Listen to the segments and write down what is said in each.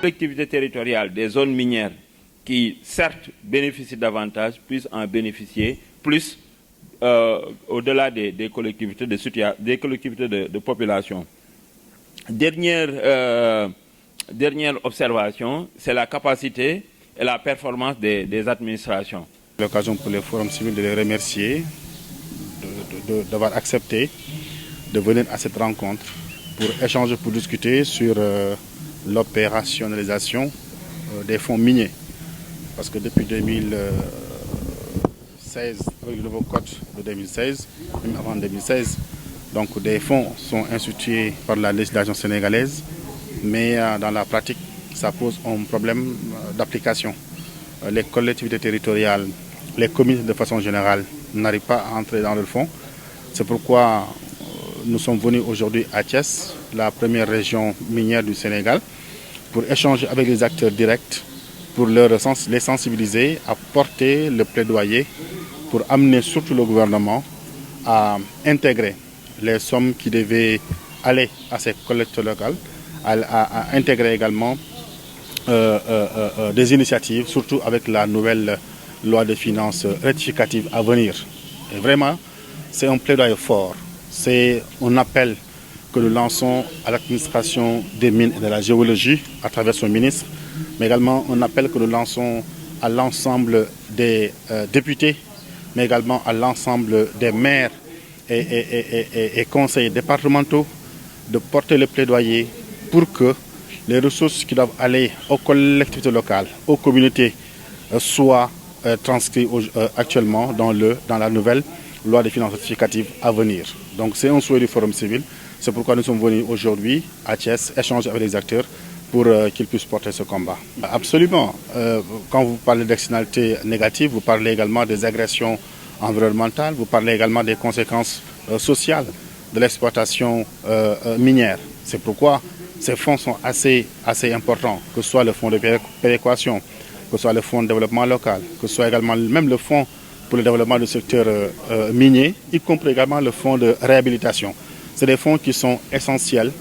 Collectivités territoriales des zones minières qui, certes, bénéficient davantage, puissent en bénéficier plus au-delà des collectivités de population. Dernière observation, c'est la capacité et la performance des administrations. L'occasion pour le Forum civil de les remercier d'avoir accepté de venir à cette rencontre pour échanger, pour discuter sur l'opérationnalisation des fonds miniers. Parce que depuis 2016, avec le nouveau code de 2016, même avant 2016, donc des fonds sont institués par la législation sénégalaise, mais dans la pratique, ça pose un problème d'application. Les collectivités territoriales, les communes de façon générale n'arrivent pas à entrer dans le fonds. C'est pourquoi nous sommes venus aujourd'hui à Thiès, la première région minière du Sénégal, pour échanger avec les acteurs directs, pour les sensibiliser, à porter le plaidoyer, pour amener surtout le gouvernement à intégrer les sommes qui devaient aller à ces collectivités locales, à intégrer également des initiatives, surtout avec la nouvelle loi de finances rectificative à venir. Et vraiment, c'est un plaidoyer fort. C'est un appel que nous lançons à l'administration des mines et de la géologie à travers son ministre, mais également un appel que nous lançons à l'ensemble des députés, mais également à l'ensemble des maires et conseillers départementaux de porter le plaidoyer pour que les ressources qui doivent aller aux collectivités locales, aux communautés, soient transcrites actuellement dans la nouvelle loi de finances rectificative à venir. Donc c'est un souhait du Forum civil. C'est pourquoi nous sommes venus aujourd'hui à Thiès échanger avec les acteurs pour qu'ils puissent porter ce combat. Absolument. Quand vous parlez d'externalités négatives, vous parlez également des agressions environnementales, vous parlez également des conséquences sociales de l'exploitation minière. C'est pourquoi ces fonds sont assez importants, que ce soit le fonds de péréquation, que ce soit le fonds de développement local, que ce soit également même le fonds pour le développement du secteur minier, y compris également le fonds de réhabilitation. C'est des fonds qui sont essentiels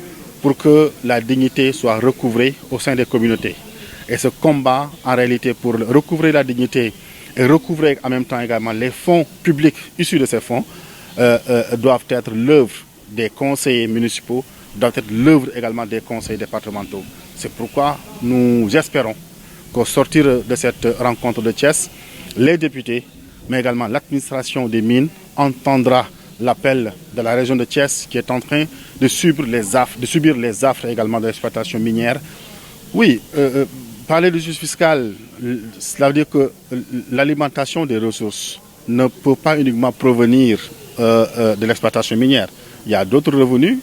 pour que la dignité soit recouvrée au sein des communautés. Et ce combat, en réalité, pour recouvrer la dignité et recouvrer en même temps également les fonds publics issus de ces fonds, doivent être l'œuvre des conseillers municipaux, doivent être l'œuvre également des conseils départementaux. C'est pourquoi nous espérons qu'au sortir de cette rencontre de Thiès, les députés, mais également l'administration des mines entendra l'appel de la région de Thiès qui est en train de subir les affres également de l'exploitation minière. Oui, parler de justice fiscale, cela veut dire que l'alimentation des ressources ne peut pas uniquement provenir de l'exploitation minière. Il y a d'autres revenus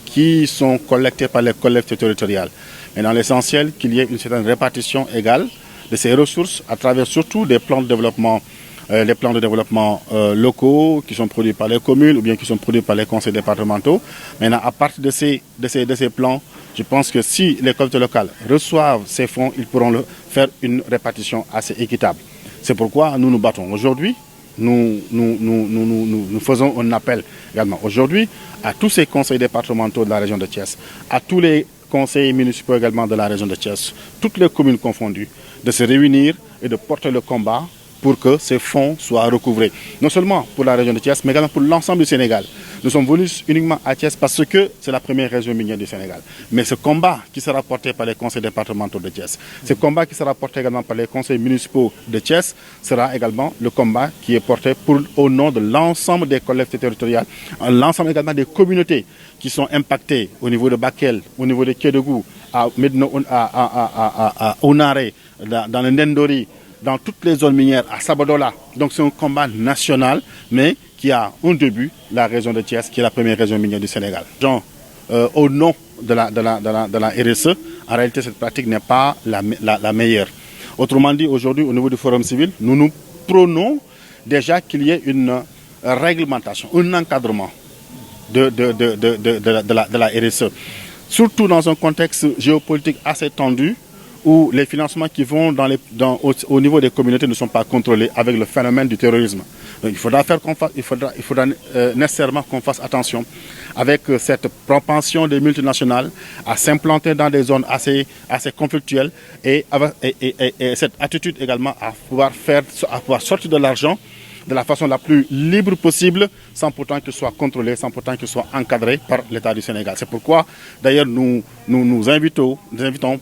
qui sont collectés par les collectivités territoriales. Mais dans l'essentiel, qu'il y ait une certaine répartition égale de ces ressources à travers surtout des plans de développement, les plans de développement locaux qui sont produits par les communes ou bien qui sont produits par les conseils départementaux. Maintenant, à partir de ces plans, je pense que si les collectivités locales reçoivent ces fonds, ils pourront faire une répartition assez équitable. C'est pourquoi nous nous battons aujourd'hui. Nous faisons un appel également aujourd'hui à tous ces conseils départementaux de la région de Thiès, à tous les conseils municipaux également de la région de Thiès, toutes les communes confondues, de se réunir et de porter le combat pour que ces fonds soient recouvrés. Non seulement pour la région de Thiès, mais également pour l'ensemble du Sénégal. Nous sommes venus uniquement à Thiès parce que c'est la première région minière du Sénégal. Mais ce combat qui sera porté par les conseils départementaux de Thiès, ce combat qui sera porté également par les conseils municipaux de Thiès, sera également le combat qui est porté au nom de l'ensemble des collectivités territoriales, l'ensemble également des communautés qui sont impactées au niveau de Bakel, au niveau de Kédougou, à Onaré, dans le Ndendori, dans toutes les zones minières, à Sabodola. Donc c'est un combat national, mais qui a un début, la région de Thiès, qui est la première région minière du Sénégal. Donc, au nom de la RSE, en réalité, cette pratique n'est pas la meilleure. Autrement dit, aujourd'hui, au niveau du Forum civil, nous prônons déjà qu'il y ait une réglementation, un encadrement de la RSE. Surtout dans un contexte géopolitique assez tendu, où les financements qui vont au niveau des communautés ne sont pas contrôlés avec le phénomène du terrorisme. Donc il faudra nécessairement qu'on fasse attention avec cette propension des multinationales à s'implanter dans des zones assez conflictuelles et cette attitude également à pouvoir sortir de l'argent de la façon la plus libre possible, sans pourtant qu'il soit contrôlé, sans pourtant qu'il soit encadré par l'État du Sénégal. C'est pourquoi, d'ailleurs, nous invitons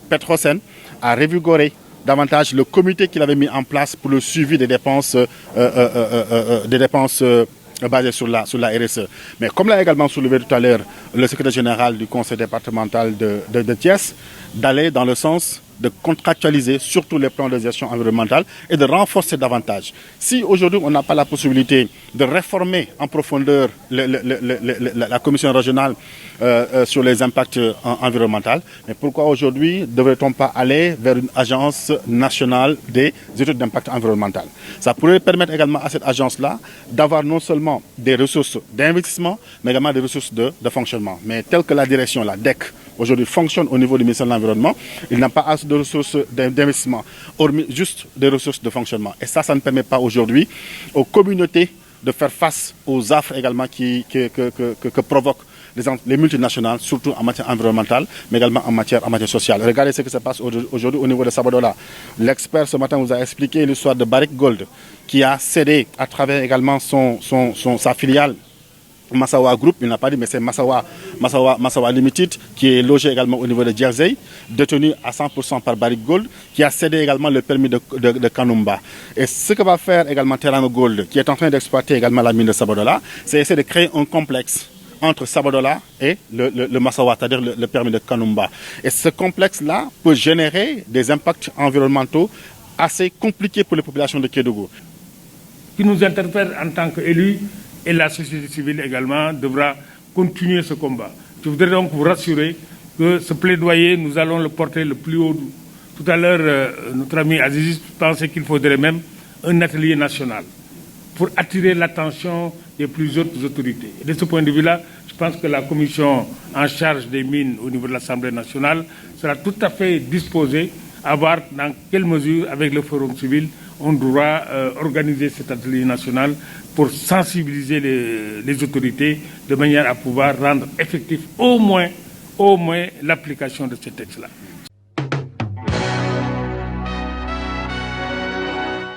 Petrosen à revigorer davantage le comité qu'il avait mis en place pour le suivi des dépenses, basées sur la RSE. Mais comme l'a également soulevé tout à l'heure le secrétaire général du conseil départemental de Thiès, d'aller dans le sens de contractualiser surtout les plans de gestion environnementale et de renforcer davantage. Si aujourd'hui on n'a pas la possibilité de réformer en profondeur la commission régionale sur les impacts environnementaux, mais pourquoi aujourd'hui ne devrait-on pas aller vers une agence nationale des études d'impact environnemental? Ça pourrait permettre également à cette agence-là d'avoir non seulement des ressources d'investissement, mais également des ressources de fonctionnement. Mais telle que la direction, la DEC, aujourd'hui fonctionne au niveau du ministère de l'Environnement, il n'a pas assez de ressources d'investissement, hormis juste des ressources de fonctionnement. Et ça ne permet pas aujourd'hui aux communautés de faire face aux affres également que provoquent les multinationales, surtout en matière environnementale, mais également en matière sociale. Regardez ce qui se passe aujourd'hui au niveau de Sabadola. L'expert ce matin vous a expliqué l'histoire de Barrick Gold, qui a cédé à travers également sa filiale Massawa Group, il n'a pas dit, mais c'est Massawa Limited, qui est logé également au niveau de Jersey, détenu à 100% par Barrick Gold, qui a cédé également le permis de Kanumba. Et ce que va faire également Teranga Gold, qui est en train d'exploiter également la mine de Sabadola, c'est essayer de créer un complexe entre Sabadola et le Massawa, c'est-à-dire le permis de Kanumba. Et ce complexe-là peut générer des impacts environnementaux assez compliqués pour les populations de Kédougou. Qui nous interpelle en tant qu'élus, et la société civile également devra continuer ce combat. Je voudrais donc vous rassurer que ce plaidoyer, nous allons le porter le plus haut. Tout à l'heure, notre ami Aziz pensait qu'il faudrait même un atelier national pour attirer l'attention des plus hautes autorités. Et de ce point de vue-là, je pense que la commission en charge des mines au niveau de l'Assemblée nationale sera tout à fait disposée à voir dans quelle mesure, avec le Forum civil, on doit organiser cet atelier national pour sensibiliser les autorités de manière à pouvoir rendre effectif au moins l'application de ce texte-là.